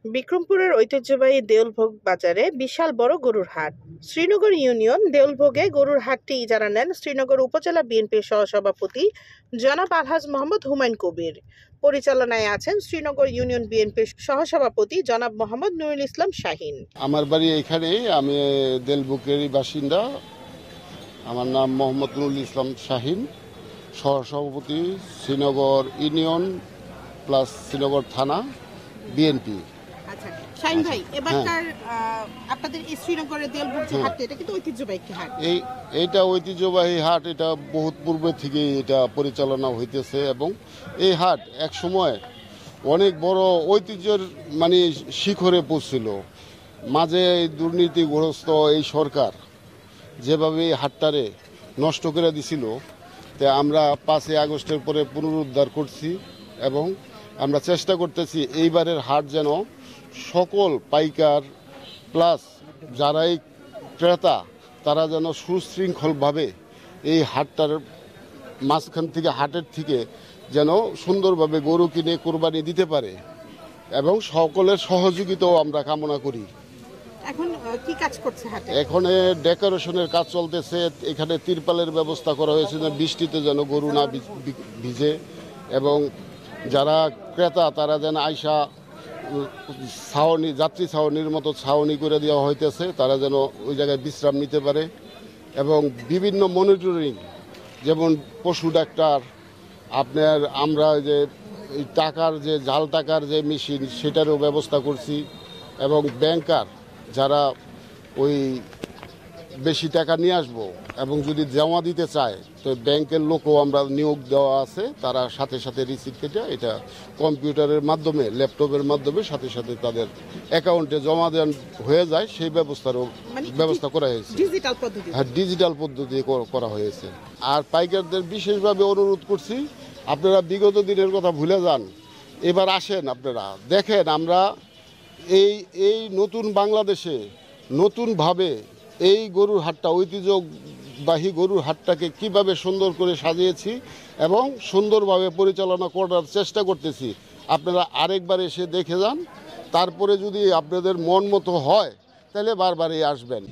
বিক্রমপুরের ঐতিহ্যবাহী দেউলভোগ বাজারে বিশাল বড় গরুর হাট। শ্রীনগর ইউনিয়ন দেউলভোগে গরুর হাটটি ইজারা নেন শ্রীনগর উপজেলা বিএনপির সহসভাপতি জনাব আলহাজ মোহাম্মদ হুমায়ুন কবির। পরিচালনায় আছেন শ্রীনগর ইউনিয়ন বিএনপির সহসভাপতি জনাব মোহাম্মদ নুরুল ইসলাম শাহীন। আমার বাড়ি এখানেই, আমি দেলবুকেরই বাসিন্দা। আমার নাম মোহাম্মদ নুরুল ইসলাম শাহীন, সহসভাপতি শ্রীনগর ইউনিয়ন প্লাস শ্রীনগর থানা বিএনপি। আচ্ছা শাহীন ভাই, এবারকার আপনাদের এই শ্রীনগরের দেউলভোগ যে হাট, এটা কিন্তু ঐতিহ্যবাহী একটি হাট। এইটা ঐতিহ্যবাহী হাট, এটা বহুত পূর্বে থেকে এটা পরিচালনা হইতেছে এবং এই হাট এক সময় অনেক বড় ঐতিহ্যের শিখরে পৌঁছছিল। মাঝে দুর্নীতিগ্রস্ত এই সরকার যেভাবে এই হাটটারে নষ্ট করে দিছিল, তে আমরা 5ই আগস্টের পরে পুনরুদ্ধার করছি এবং আমরা চেষ্টা করতেছি এইবারের হাট যেন সকল পাইকার প্লাস যারাই ক্রেতা তারা যেন সুশৃঙ্খলভাবে এই হাটটার মাঝখান থেকে হাটের থেকে যেন সুন্দরভাবে গরু কিনে কোরবানি দিতে পারে এবং সকলের সহযোগিতাও আমরা কামনা করি। এখন কি কাজ করছে হাটে? এখানে ডেকোরেশনের কাজ চলতেছে। এখানে তিরপালের ব্যবস্থা করা হয়েছে যেন বৃষ্টিতে যেন গরু না ভিজে এবং যারা ক্রেতা তারা যেন আইসা ছাউনি, যাত্রী ছাউনির মতো ছাউনি করে দেওয়া হইতেছে, তারা যেন ওই জায়গায় বিশ্রাম নিতে পারে এবং বিভিন্ন মনিটরিং, যেমন পশু ডাক্তার, আপনার আমরা যে টাকার যে জাল টাকার যে মেশিন সেটারও ব্যবস্থা করছি এবং ব্যাংকার যারা ওই বেশি টাকা নিয়ে আসবো এবং যদি জমা দিতে চায় তো ব্যাংকের লোকও আমরা নিয়োগ দেওয়া আছে, তারা সাথে সাথে রিসিট কেটে এটা কম্পিউটারের মাধ্যমে ল্যাপটপের মাধ্যমে সাথে সাথে তাদের অ্যাকাউন্টে জমা দেন হয়ে যায়, সেই ব্যবস্থা করা হয়েছে। হ্যাঁ, ডিজিটাল পদ্ধতি করা হয়েছে। আর পাইকারদের বিশেষভাবে অনুরোধ করছি, আপনারা বিগত দিনের কথা ভুলে যান, এবার আসেন, আপনারা দেখেন আমরা এই নতুন বাংলাদেশে নতুনভাবে এই গরুর হাটটা, ঐতিহ্যবাহী গরুর হাটটাকে কিভাবে সুন্দর করে সাজিয়েছি এবং সুন্দরভাবে পরিচালনা করার চেষ্টা করতেছি। আপনারা আরেকবার এসে দেখে যান, তারপরে যদি আপনাদের মন মতো হয় তাহলে বারবারই আসবেন।